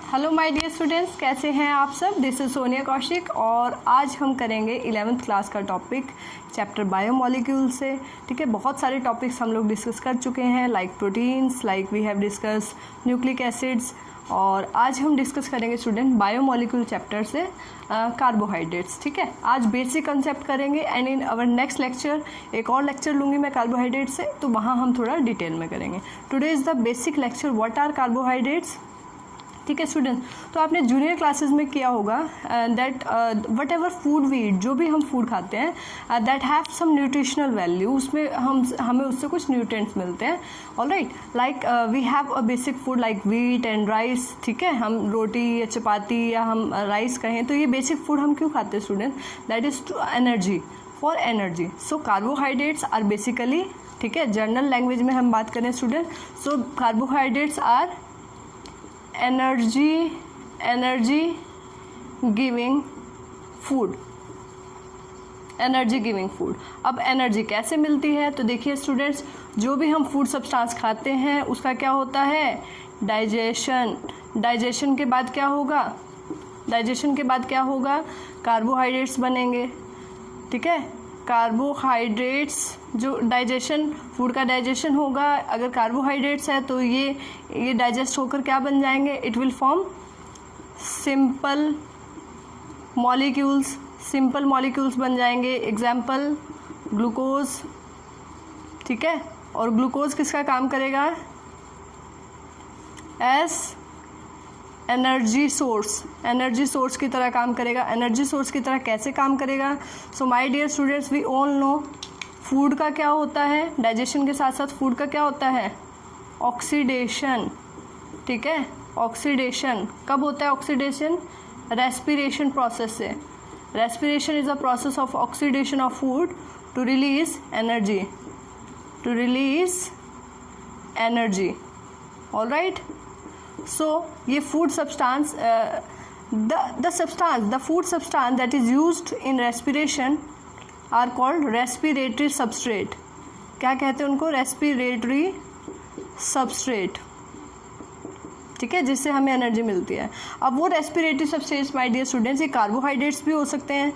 Hello my dear students, कैसे हैं आप सब। दिस इज सोनिया कौशिक और आज हम करेंगे 11th क्लास का टॉपिक चैप्टर बायोमोलिक्यूल से। ठीक है, बहुत सारे टॉपिक्स हम लोग डिस्कस कर चुके हैं, like proteins, like we have discuss nucleic acids, और आज हम डिस्कस करेंगे स्टूडेंट बायोमोलिक्यूल चैप्टर से कार्बोहाइड्रेट्स। ठीक है, आज बेसिक कंसेप्ट करेंगे and in our next lecture एक और लेक्चर लूँगी मैं कार्बोहाइड्रेट से, तो वहाँ हम थोड़ा डिटेल में करेंगे। Today is the basic lecture what are carbohydrates. ठीक है स्टूडेंट, तो आपने जूनियर क्लासेस में किया होगा that whatever food we eat, जो भी हम फूड खाते हैं that have some nutritional value, उसमें हमें उससे कुछ न्यूट्रिएंट्स मिलते हैं। Alright, like we have a basic food like wheat and rice. ठीक है, हम रोटी या चपाती या हम राइस कहें तो ये बेसिक फूड हम क्यों खाते हैं student, that is to energy, for energy. So carbohydrates are basically, ठीक है, जनरल लैंग्वेज में हम बात करें student, so carbohydrates are energy giving food, energy giving food. अब एनर्जी कैसे मिलती है, तो देखिए स्टूडेंट्स, जो भी हम फूड सब्सटेंस खाते हैं उसका क्या होता है, डाइजेशन। डाइजेशन के बाद क्या होगा, डाइजेशन के बाद क्या होगा, कार्बोहाइड्रेट्स बनेंगे। ठीक है, कार्बोहाइड्रेट्स, जो डाइजेशन, फूड का डाइजेशन होगा, अगर कार्बोहाइड्रेट्स है तो ये डाइजेस्ट होकर क्या बन जाएंगे, it will form simple molecules बन जाएंगे। Example glucose. ठीक है, और ग्लूकोज किसका काम करेगा, एज एनर्जी सोर्स की तरह काम करेगा। एनर्जी सोर्स की तरह कैसे काम करेगा, so my dear students, we all know food का क्या होता है, डाइजेशन के साथ साथ फूड का क्या होता है, ऑक्सीडेशन। ठीक है, ऑक्सीडेशन कब होता है, ऑक्सीडेशन रेस्पिरेशन प्रोसेस से। Respiration is a process of oxidation of food to release energy. All right, so ये food substance the food substance that is used in respiration are called respiratory substrate। क्या कहते हैं उनको, respiratory substrate। ठीक है, जिससे हमें एनर्जी मिलती है। अब वो respiratory substrates my dear students, ये कार्बोहाइड्रेट्स भी हो सकते हैं,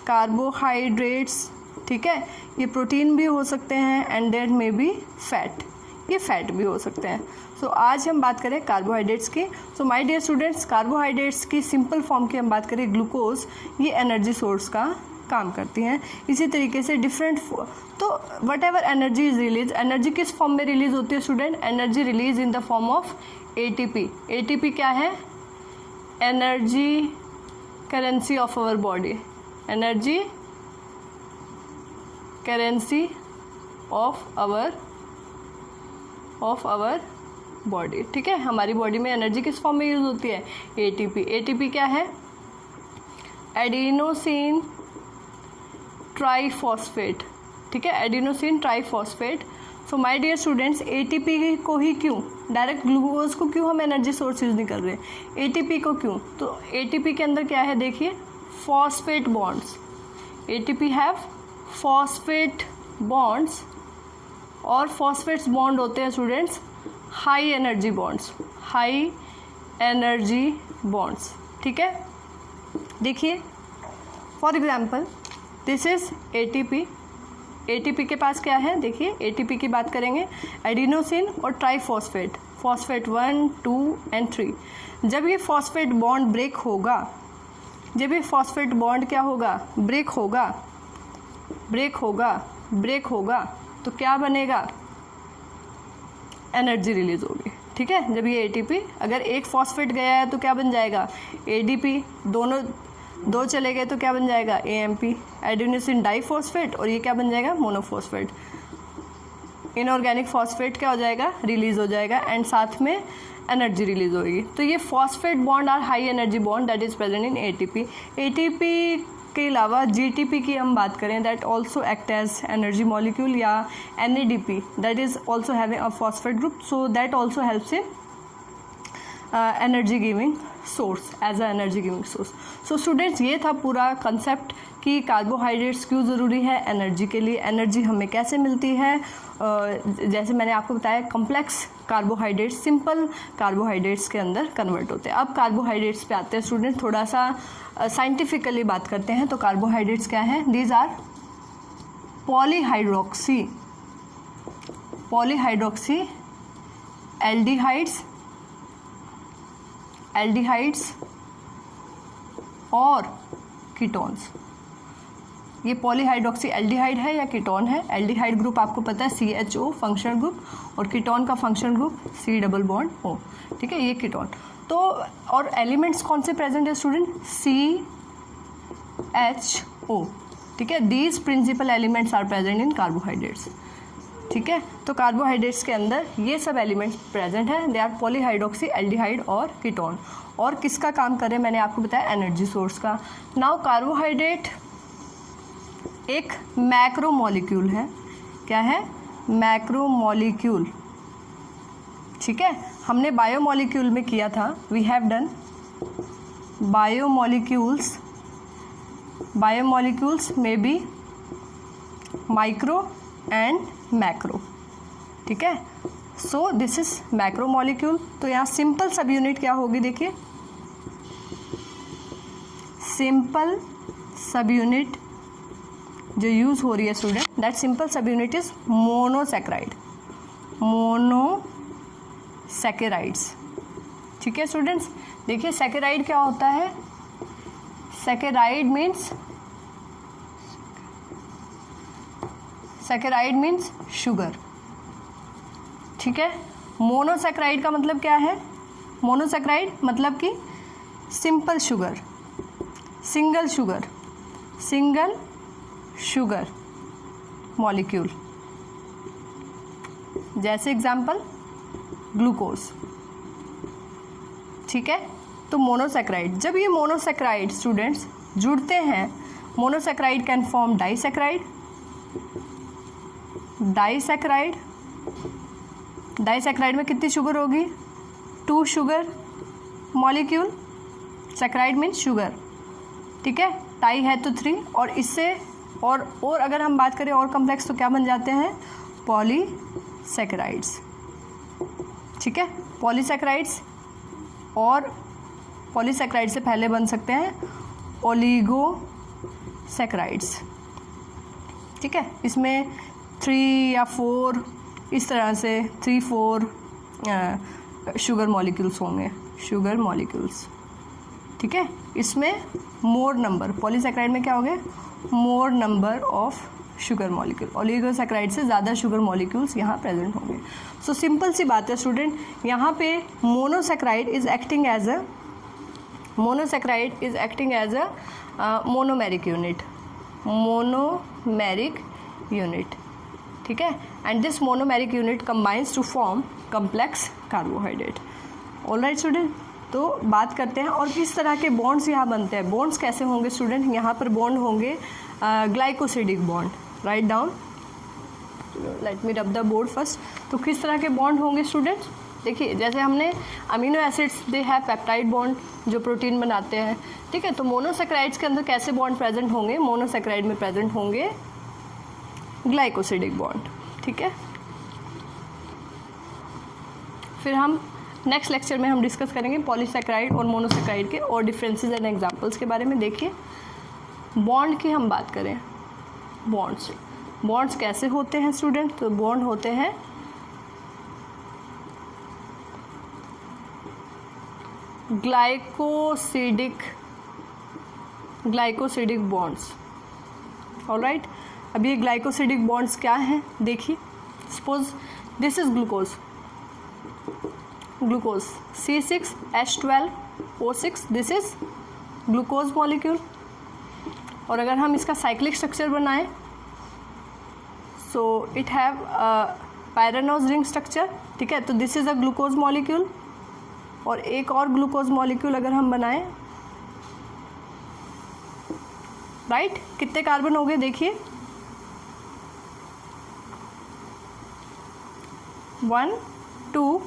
कार्बोहाइड्रेट्स। ठीक है, ये प्रोटीन भी हो सकते हैं and that may be fat, ये फैट भी हो सकते हैं। सो आज हम बात करें कार्बोहाइड्रेट्स की। So my dear students, carbohydrates की सिंपल फॉर्म की हम बात करें, ग्लूकोज, ये एनर्जी सोर्स का काम करती हैं। इसी तरीके से डिफरेंट, तो whatever energy is release, एनर्जी किस फॉर्म में रिलीज होती है student, energy release in the form of ATP. ATP क्या है, energy currency of our body, energy currency of our body. ठीक है, हमारी बॉडी में एनर्जी किस फॉर्म में यूज होती है, एटीपी। एटीपी क्या है, एडिनोसिन ट्राइफॉस्फेट। ठीक है, adenosine triphosphate. So my dear students, ATP को ही क्यों, डायरेक्ट ग्लूकोज को क्यों हम एनर्जी सोर्स यूज नहीं कर रहे, एटीपी को क्यों, तो एटीपी के अंदर क्या है, देखिए phosphate bonds. ATP have phosphate bonds, और फॉस्फेट्स बॉन्ड होते हैं स्टूडेंट्स हाई एनर्जी बॉन्ड्स। ठीक है, देखिए for example this is ATP. ATP के पास क्या है, देखिए एटीपी की बात करेंगे, एडिनोसिन और ट्राइफॉस्फेट, फॉस्फेट 1, 2 एंड 3। जब ये फॉस्फेट बॉन्ड ब्रेक होगा, जब ये फॉस्फेट बॉन्ड क्या होगा, ब्रेक होगा, तो क्या बनेगा, एनर्जी रिलीज होगी। ठीक है, जब ये एटीपी, अगर एक फॉस्फेट गया है तो क्या बन जाएगा, एडीपी, दो चले गए तो क्या बन जाएगा, एएमपी, एडिनोसिन डाइफॉस्फेट, और ये क्या बन जाएगा, मोनोफॉस्फेट। इनऑर्गेनिक फॉस्फेट क्या हो जाएगा, रिलीज हो जाएगा, एंड साथ में एनर्जी रिलीज होगी। तो ये phosphate bond are high energy bond that is present in ATP. ATP के अलावा जीटीपी की हम बात करें, that also act as energy molecule, या NADP, that is also having a phosphate group, so that also helps in energy giving source, as a energy giving source. So students, ये था पूरा कंसेप्ट कि carbohydrates क्यों ज़रूरी है energy के लिए, एनर्जी हमें कैसे मिलती है, जैसे मैंने आपको बताया कॉम्प्लेक्स कार्बोहाइड्रेट सिंपल कार्बोहाइड्रेट्स के अंदर कन्वर्ट होते हैं। अब कार्बोहाइड्रेट्स पे आते हैं स्टूडेंट, थोड़ा सा साइंटिफिकली बात करते हैं। तो कार्बोहाइड्रेट्स क्या हैं? दीज आर पॉलीहाइड्रोक्सी एल्डिहाइड्स और कीटोन्स। ये पॉलीहाइड्रोक्सी एल्डिहाइड है या कीटोन है? एल्डिहाइड ग्रुप आपको पता है CHO फंक्शनल ग्रुप, और कीटोन का functional group C double bond O, ठीक है, ये कीटोन। तो और एलिमेंट्स कौन से प्रेजेंट है स्टूडेंट? CHO, ठीक है। These principal elements are present in carbohydrates, ठीक है। तो कार्बोहाइड्रेट्स के अंदर ये सब एलिमेंट्स प्रेजेंट हैं, दे आर पॉलीहाइड्रोक्सी एल्डिहाइड और कीटोन। और किसका काम करे? मैंने आपको बताया एनर्जी सोर्स का। नाउ कार्बोहाइड्रेट एक मैक्रोमोलिक्यूल है। क्या है? मैक्रोमोलिक्यूल, ठीक है। हमने बायोमोलिक्यूल में किया था, वी हैव डन बायोमोलिक्यूल्स में बी माइक्रो एंड मैक्रो, ठीक है। So this is macromolecule. तो यहाँ सिंपल सब यूनिट क्या होगी? देखिए, सिंपल सब यूनिट जो यूज़ हो रही है स्टूडेंट, दैट सिंपल सब यूनिट इज मोनोसैकेराइड्स, ठीक है स्टूडेंट्स। देखिए सैकेराइड क्या होता है? सैकेराइड मीन्स शुगर, ठीक है। मोनोसैकेराइड का मतलब क्या है? मोनोसैकेराइड मतलब कि simple sugar, single sugar molecule. जैसे एग्जाम्पल ग्लूकोज, ठीक है। तो मोनोसैकेराइड, जब ये मोनोसैकेराइड स्टूडेंट्स जुड़ते हैं, मोनोसैकेराइड कैन फॉर्म डाइसैकेराइड में कितनी शुगर होगी? 2 sugar molecule. Saccharide means sugar, ठीक है। टाई है तो 3, और इससे और अगर हम बात करें और कम्प्लेक्स तो क्या बन जाते हैं? पॉलीसैकेराइड्स, ठीक है। पॉलीसैकेराइड्स, और पॉलीसैकेराइड से पहले बन सकते हैं ओलिगोसैकेराइड्स, ठीक है। इसमें 3 या 4 इस तरह से 3-4 शुगर मॉलिक्यूल्स होंगे, शुगर मॉलिक्यूल्स, ठीक है। इसमें मोर नंबर, पॉलीसैकेराइड में क्या हो गए? मोर number of sugar molecule. Oligosaccharide से ज़्यादा शुगर मॉलिक्यूल्स यहाँ प्रेजेंट होंगे। सो सिंपल सी बात है स्टूडेंट, यहाँ पे monosaccharide is acting as a monomeric unit, ठीक है। And this monomeric unit combines to form complex carbohydrate. Alright student, तो बात करते हैं और किस तरह के बॉन्ड्स यहाँ बनते हैं। बॉन्ड्स कैसे होंगे स्टूडेंट? यहाँ पर बॉन्ड होंगे glycosidic bond. Write down, let me रब द बोर्ड फर्स्ट। तो किस तरह के बॉन्ड होंगे स्टूडेंट? देखिए, जैसे हमने amino acids they have peptide bond जो प्रोटीन बनाते हैं, ठीक है। तो मोनोसैकेराइड्स के अंदर कैसे बॉन्ड प्रेजेंट होंगे? मोनोसैकेराइड में प्रेजेंट होंगे ग्लाइकोसिडिक बॉन्ड, ठीक है। फिर हम नेक्स्ट लेक्चर में हम डिस्कस करेंगे पॉलीसैकेराइड और मोनोसैकेराइड के और डिफरेंसेस एंड एग्जांपल्स के बारे में। देखिए, बॉन्ड की हम बात करें, बॉन्ड्स कैसे होते हैं स्टूडेंट? तो बॉन्ड होते हैं ग्लाइकोसिडिक बॉन्ड्स। ऑलराइट, अब ये ग्लाइकोसिडिक बॉन्ड्स क्या हैं? देखिए, suppose this is glucose C6H12O6, this is glucose molecule. और अगर हम इसका साइक्लिक स्ट्रक्चर बनाएं, so it have pyranose ring structure, ठीक है। तो this is a glucose molecule. और एक और ग्लूकोज मॉलिक्यूल अगर हम बनाएं, राइट, कितने कार्बन हो गए? देखिए, 1 2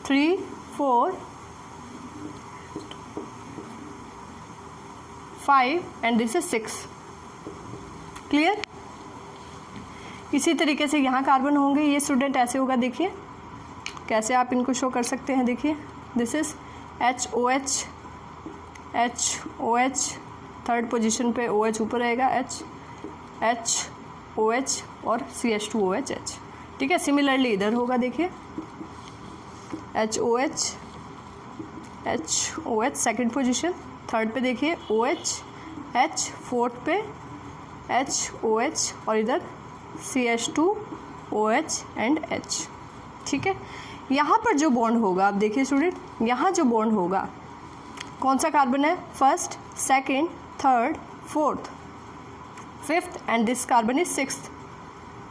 3 4 5 and this is 6. क्लियर? इसी तरीके से यहाँ कार्बन होंगे, ये स्टूडेंट ऐसे होगा, देखिए कैसे आप इनको शो कर सकते हैं। देखिए this is HOH, third position पे OH ऊपर रहेगा, HOH और CH2OH। ठीक है, सिमिलरली इधर होगा, देखिए HOH सेकंड पोजीशन, थर्ड पे देखिए OH, फोर्थ पे HOH और इधर CH2OH एंड H। ठीक है, यहाँ पर जो बॉन्ड होगा, आप देखिए स्टूडेंट, यहाँ जो बॉन्ड होगा कौन सा कार्बन है, first, second, third, fourth, fifth and this carbon is sixth.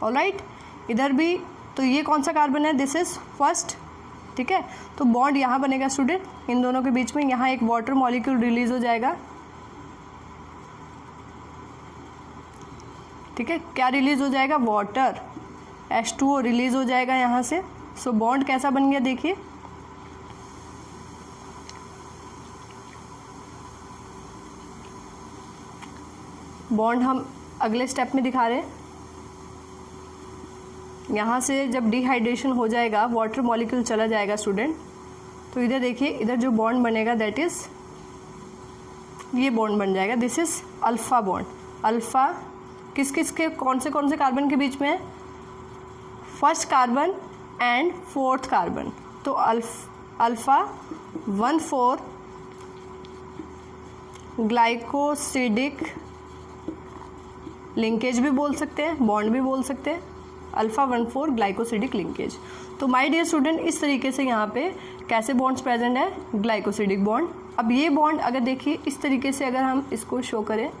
Alright, इधर भी तो ये कौन सा कार्बन है, दिस इज फर्स्ट। ठीक है, तो बॉन्ड यहाँ बनेगा स्टूडेंट इन दोनों के बीच में, यहाँ एक वाटर मॉलिक्यूल रिलीज हो जाएगा। ठीक है, क्या रिलीज हो जाएगा, वाटर, H2O रिलीज हो जाएगा यहाँ से। सो बॉन्ड कैसा बन गया, देखिए बॉन्ड हम अगले स्टेप में दिखा रहे हैं। यहाँ से जब डिहाइड्रेशन हो जाएगा, वाटर मॉलिक्यूल चला जाएगा स्टूडेंट, तो इधर देखिए, इधर जो बॉन्ड बनेगा दैट इज़ ये बॉन्ड बन जाएगा, this is alpha bond. Alpha किस किस के, कौन से कार्बन के बीच में है, first carbon and fourth carbon. तो अल्फ़ा 1,4 ग्लाइकोसिडिक लिंकेज भी बोल सकते हैं, बॉन्ड भी बोल सकते हैं, अल्फ़ा 1,4 ग्लाइकोसिडिक लिंकेज। तो माय डियर स्टूडेंट, इस तरीके से यहाँ पे कैसे बॉन्ड्स प्रेजेंट है, ग्लाइकोसिडिक बॉन्ड। अब ये बॉन्ड अगर देखिए इस तरीके से अगर हम इसको शो करें,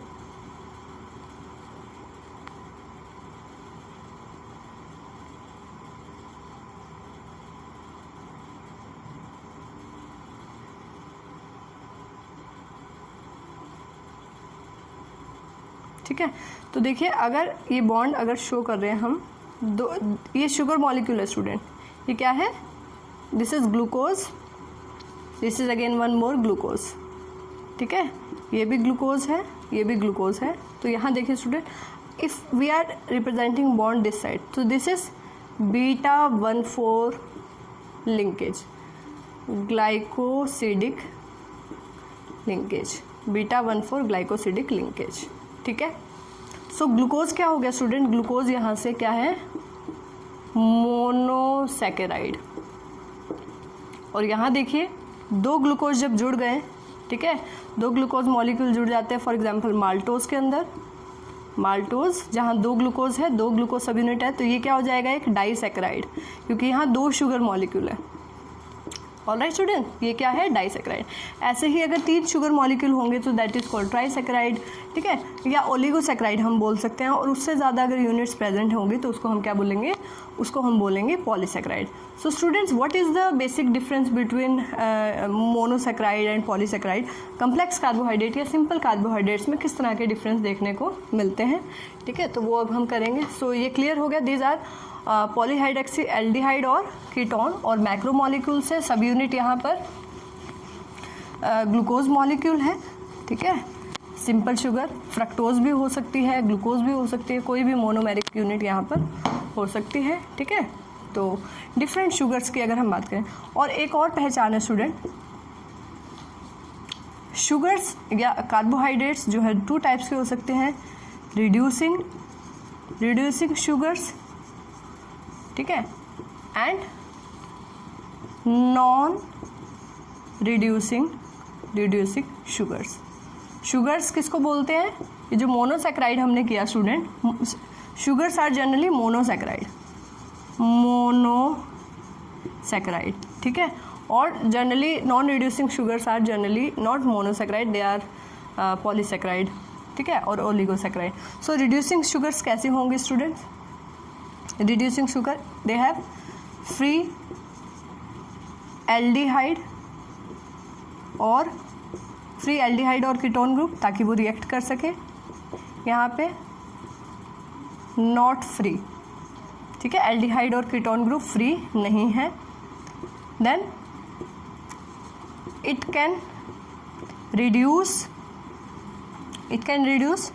ठीक है, तो देखिए अगर ये बॉन्ड अगर शो कर रहे हैं हम दो, ये शुगर मॉलिक्यूल है स्टूडेंट, ये क्या है, this is glucose, this is again one more glucose. ठीक है, ये भी ग्लूकोज है, ये भी ग्लूकोज है। तो यहाँ देखिए student, if we are representing bond this side, तो this is beta 1,4 linkage, glycosidic linkage, beta 1,4 glycosidic linkage. ठीक है, सो ग्लूकोज क्या हो गया स्टूडेंट, ग्लूकोज यहाँ से क्या है, मोनोसैकेराइड। और यहाँ देखिए दो ग्लूकोज जब जुड़ गए, ठीक है, दो ग्लूकोज मॉलिक्यूल जुड़ जाते हैं, फॉर एग्जांपल माल्टोज के अंदर, माल्टोज जहाँ दो ग्लूकोज है, दो ग्लूकोज सब यूनिट है, तो ये क्या हो जाएगा, एक डाइसैकेराइड, क्योंकि यहाँ दो शुगर मॉलिक्यूल है। ऑलराइट स्टूडेंट, ये क्या है, डाइसैकेराइड। ऐसे ही अगर 3 शुगर मॉलिक्यूल होंगे तो दैट इज कॉल्ड ट्राइसैकेराइड। ठीक है, या ओलिगोसैकेराइड हम बोल सकते हैं, और उससे ज़्यादा अगर यूनिट्स प्रेजेंट होंगी तो उसको हम क्या बोलेंगे, उसको हम बोलेंगे polysaccharide. So students, what is the basic difference between monosaccharide and polysaccharide. Complex carbohydrate या सिंपल कार्बोहाइड्रेट्स में किस तरह के डिफरेंस देखने को मिलते हैं। ठीक है, तो वो अब हम करेंगे। सो ये क्लियर हो गया, दीज आर पॉलीहाइड्रोक्सी एल्डिहाइड और कीटोन, और मैक्रो मॉलिक्यूल से सब यूनिट यहाँ पर ग्लूकोज मॉलिक्यूल है। ठीक है, सिंपल शुगर, फ्रक्टोज भी हो सकती है, ग्लूकोज भी हो सकती है, कोई भी मोनोमेरिक यूनिट यहाँ पर हो सकती है। ठीक है, तो डिफरेंट शुगर्स की अगर हम बात करें, और एक और पहचान है स्टूडेंट, शुगर्स या कार्बोहाइड्रेट्स जो है 2 टाइप्स के हो सकते हैं, रिड्यूसिंग शुगर्स, ठीक है, and non reducing sugars. Sugars किसको बोलते हैं, ये जो मोनोसैकेराइड हमने किया student, sugars are generally monosaccharide, ठीक है, और generally non reducing sugars are generally not monosaccharide, they are polysaccharide. ठीक है, और ओलिगोसैकेराइड। सो रिड्यूसिंग शुगर्स कैसे होंगे students, reducing sugar they have free aldehyde और कीटोन ग्रुप, ताकि वो रिएक्ट कर सके। यहाँ पे नॉट फ्री, ठीक है, एल्डिहाइड और कीटोन ग्रुप फ्री नहीं है। Then it can reduce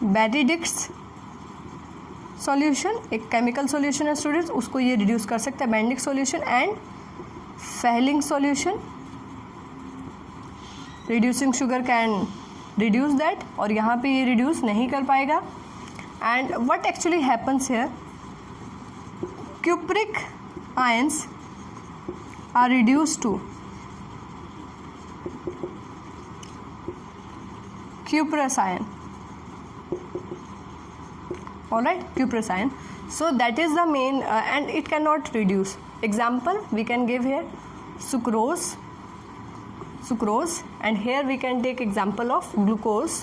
Benedict's solution, एक केमिकल सॉल्यूशन है स्टूडेंट्स, उसको ये रिड्यूस कर सकता है, Benedict solution and Fehling solution. Reducing sugar can reduce that, और यहाँ पे ये रिड्यूस नहीं कर पाएगा। And what actually happens here, cupric ions are reduced to cuprous ion. All right, cuprous ion. So that is the main and it cannot reduce. Example we can give here, sucrose, and here we can take example of glucose.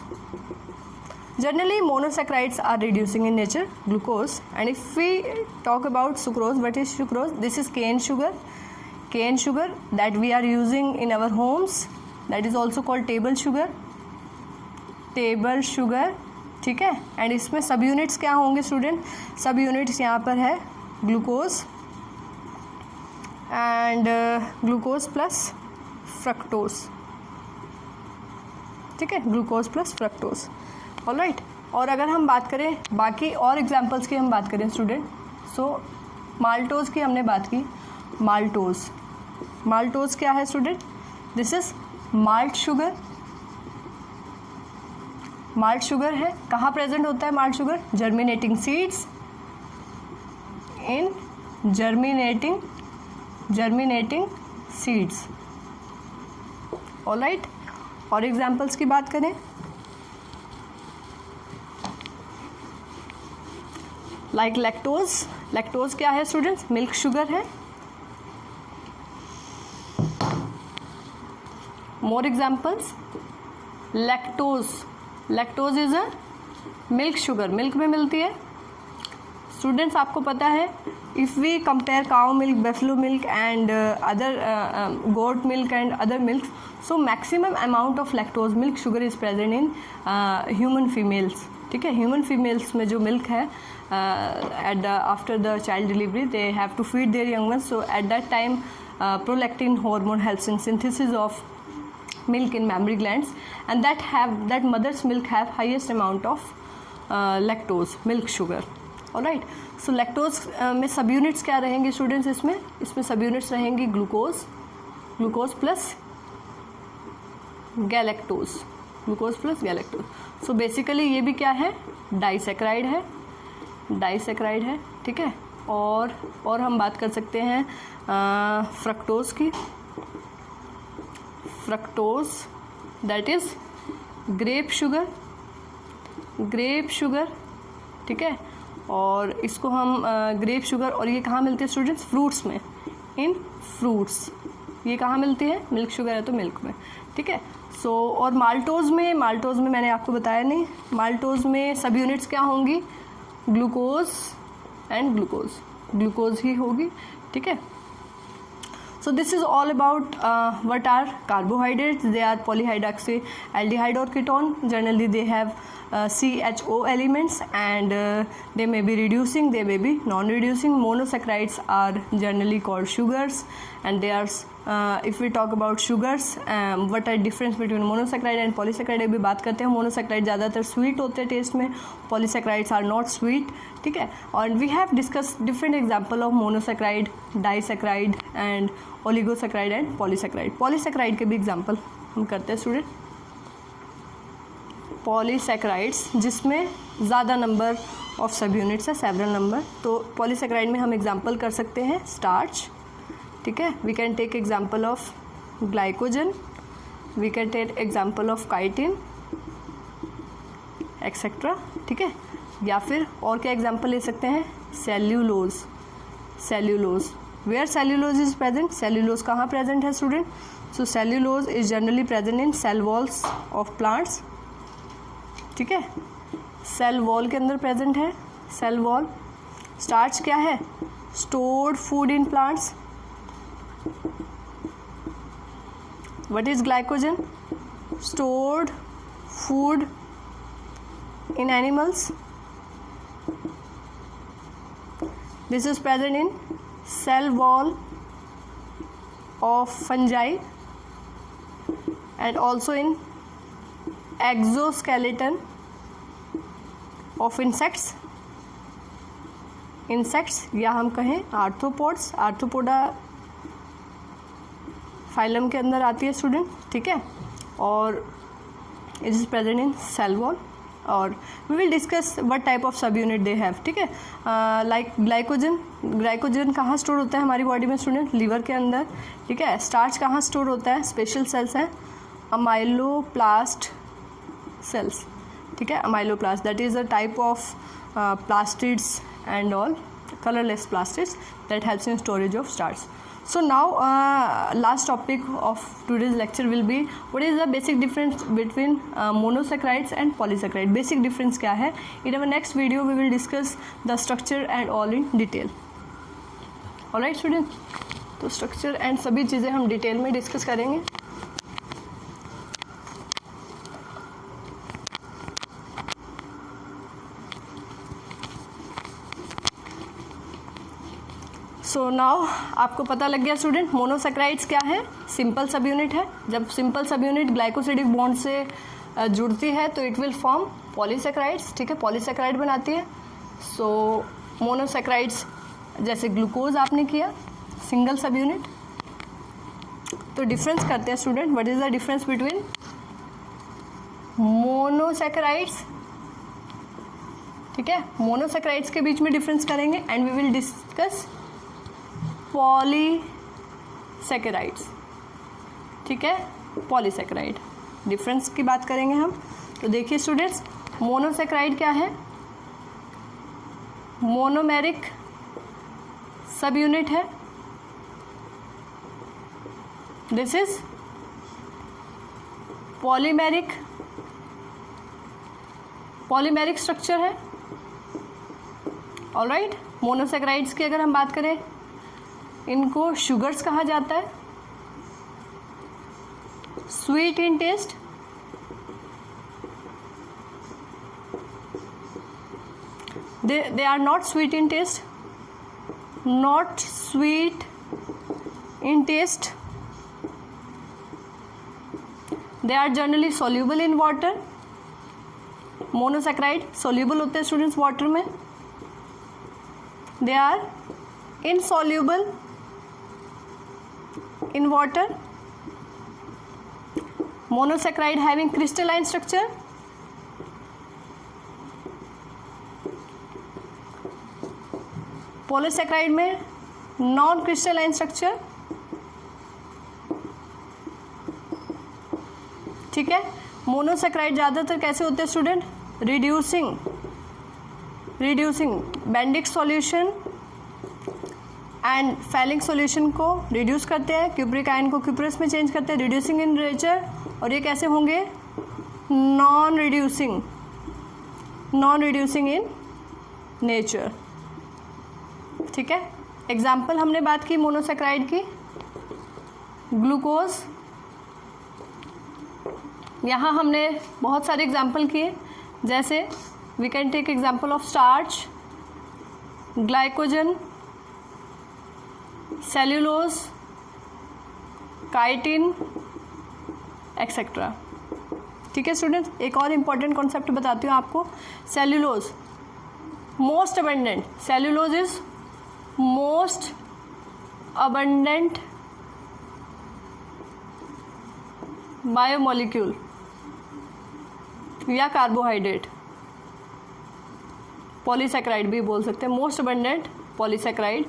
Generally monosaccharides are reducing in nature, glucose, and if we talk about sucrose, what is sucrose? This is cane sugar that we are using in our homes, that is also called table sugar, ठीक है। And इसमें सब units क्या होंगे student, सब units यहाँ पर है glucose and glucose plus fructose, ठीक है, ग्लूकोज प्लस फ्रक्टोज। ऑलराइट, और अगर हम बात करें बाकी और एग्जांपल्स की हम बात करें स्टूडेंट, सो माल्टोज की हमने बात की, माल्टोज क्या है student, this is malt sugar है। कहाँ प्रेजेंट होता है माल्ट शुगर, जर्मिनेटिंग सीड्स, इन जर्मिनेटिंग सीड्स। ऑलराइट, और एग्जांपल्स की बात करें, लाइक लैक्टोज क्या है स्टूडेंट्स, मिल्क शुगर है। More examples, lactose is a milk sugar, milk में मिलती है। स्टूडेंट्स आपको पता है, if we compare cow milk, buffalo milk and other goat milk and other milk, so maximum amount of lactose milk sugar is present in human females, ठीक है। Human females में जो मिल्क है after the child delivery, they have to feed their young ones, so at that time prolactin hormone helps in synthesis of milk in mammary glands, and that mother's milk have highest amount of lactose, milk sugar. Alright, so lactose में सब units क्या रहेंगे students, इसमें सब units रहेंगी glucose plus galactose, so basically ये भी क्या है, डाइसेक्राइड है, ठीक है। और हम बात कर सकते हैं फ्रक्टोज की, दैट इज ग्रेप शुगर, ठीक है। और इसको हम ग्रेप शुगर, और ये कहाँ मिलती है स्टूडेंट्स, फ्रूट्स में, इन फ्रूट्स। ये कहाँ मिलती है, मिल्क शुगर है तो मिल्क में, ठीक है। सो और माल्टोज में मैंने आपको बताया नहीं, माल्टोज में सब यूनिट्स क्या होंगी, ग्लूकोज एंड ग्लूकोज ही होगी, ठीक है। So this is all about what are carbohydrates. They are polyhydroxy aldehyde or ketone. Generally they have CHO elements, and they may be reducing, they may be non-reducing. Monosaccharides are generally called sugars, and they are if we talk about sugars, what are difference between monosaccharide and polysaccharide भी बात करते हैं। monosaccharide ज़्यादातर sweet होते हैं test में, polysaccharides are not sweet, ठीक है। और we have discussed different example of monosaccharide, disaccharide and oligosacharide and polysaccharide. polysaccharide के भी एग्जाम्पल हम करते हैं स्टूडेंट। पॉलीसैक्राइड्स जिसमें ज़्यादा नंबर ऑफ सब यूनिट्स है, सेवरल नंबर, तो पॉलीसैक्राइड में हम एग्जाम्पल कर सकते हैं स्टार्च, ठीक है। We can take example of glycogen, we can take example of chitin et cetera, ठीक है। या फिर और क्या एग्जाम्पल ले सकते हैं, cellulose, where cellulose is present, cellulose कहाँ प्रेजेंट है student, so cellulose is generally present in cell walls of plants, ठीक है। सेल वॉल के अंदर प्रेजेंट है, सेल वॉल। स्टार्च क्या है, stored food in plants. What is glycogen, stored food in animals. This is present in cell wall of fungi and also in exoskeleton of insects insects या हम कहें arthropods, arthropoda phylum के अंदर आती है student, ठीक है, और it is present in cell wall. और we will discuss what type of sub unit they have, ठीक है। लाइक ग्लाइकोजन, ग्लाइकोजन कहाँ स्टोर होता है हमारी बॉडी में स्टूडेंट? लीवर के अंदर, ठीक है। स्टार्च कहाँ स्टोर होता है? स्पेशल सेल्स हैं अमाइलोप्लास्ट सेल्स, ठीक है, amyloplast, that is a type of plastids and all, colorless plastids that helps in storage of starch. So now last topic of today's lecture will be what is the basic difference between monosaccharides and polysaccharide. Basic difference क्या है? In our next video we will discuss the structure and all in detail. Alright students, तो structure and सभी चीज़ें हम detail में discuss करेंगे। So now आपको पता लग गया स्टूडेंट मोनोसैकेराइड्स क्या है? सिंपल सब यूनिट है। जब सिंपल सब यूनिट ग्लाइकोसिडिक बॉन्ड से जुड़ती है तो इट विल फॉर्म पॉलीसैकेराइड्स, ठीक है, पॉलीसैकेराइड बनाती है। सो मोनोसैकेराइड्स जैसे ग्लूकोज आपने किया, सिंगल सब यूनिट। तो डिफरेंस करते हैं student, what is the difference between monosaccharides, ठीक है, मोनोसैकेराइड्स के बीच में डिफरेंस करेंगे and we will discuss polysaccharides, ठीक है, पॉलीसैकेराइड डिफरेंस की बात करेंगे हम। तो देखिए स्टूडेंट्स, मोनोसैकेराइड क्या है? मोनोमेरिक सब यूनिट है। दिस इज पॉलीमेरिक स्ट्रक्चर है। ऑलराइट, मोनोसैकेराइड्स की अगर हम बात करें, इनको शुगर्स कहा जाता है, sweet in taste, they are not sweet in taste, not sweet in taste, they are generally soluble in water। Monosaccharide soluble होते हैं स्टूडेंट्स वाटर में, they are insoluble in water। monosaccharide having crystalline structure, polysaccharide में non crystalline structure, ठीक है। Monosaccharide ज़्यादातर कैसे होते हैं student? Reducing Benedict solution and falling solution को रिड्यूस करते हैं, क्यूप्रिक आयन को क्यूप्रस में चेंज करते हैं, रिड्यूसिंग इन नेचर। और ये कैसे होंगे? नॉन रिड्यूसिंग इन नेचर, ठीक है। एग्जाम्पल हमने बात की मोनोसैकेराइड की, ग्लूकोज, यहाँ हमने बहुत सारे एग्जाम्पल किए, जैसे we can take example of starch, glycogen, cellulose, chitin et cetera, ठीक है स्टूडेंट्स। एक और इम्पॉर्टेंट कॉन्सेप्ट बताती हूँ आपको, cellulose most abundant, cellulose is most abundant biomolecule या कार्बोहाइड्रेट, पॉलीसैकेराइड भी बोल सकते हैं। मोस्ट अबंडेंट पॉलीसैकेराइड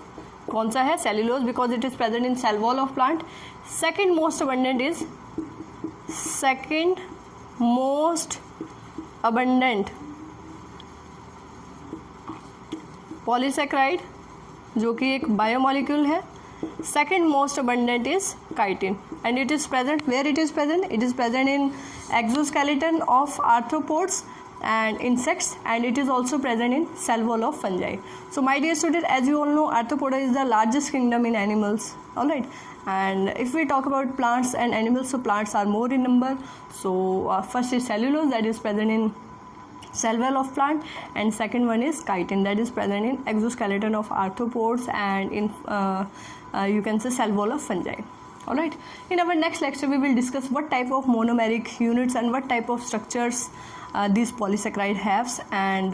कौन सा है? Cellulose, because it is present in cell wall of plant. Second most abundant polysaccharide जो कि एक बायोमोलिक्यूल है। Second most abundant is chitin and it is present, where it is present? It is present in exoskeleton of arthropods and insects, and it is also present in cell wall of fungi. So my dear student, as you all know, arthropoda is the largest kingdom in animals, all right, and if we talk about plants and animals, so plants are more in number. So first is cellulose, that is present in cell wall of plant, and second one is chitin, that is present in exoskeleton of arthropods and in you can say cell wall of fungi. All right, in our next lecture we will discuss what type of monomeric units and what type of structures these polysaccharide have, and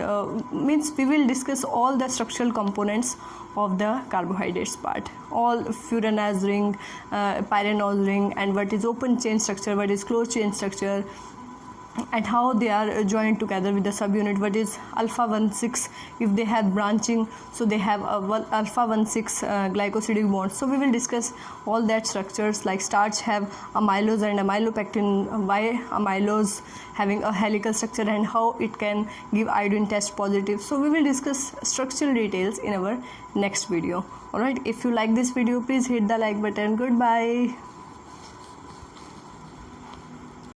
means we will discuss all the structural components of the carbohydrates part, all furanase ring, pyranose ring, and what is open chain structure, what is closed chain structure, and how they are joined together with the subunit, what is alpha 1,6 if they have branching, so they have a alpha 1,6 glycosidic bond. So we will discuss all that structures, like starch have amylose and amylopectin, why amylose having a helical structure and how it can give iodine test positive. So we will discuss structural details in our next video. Alright, if you like this video, please hit the like button. Goodbye.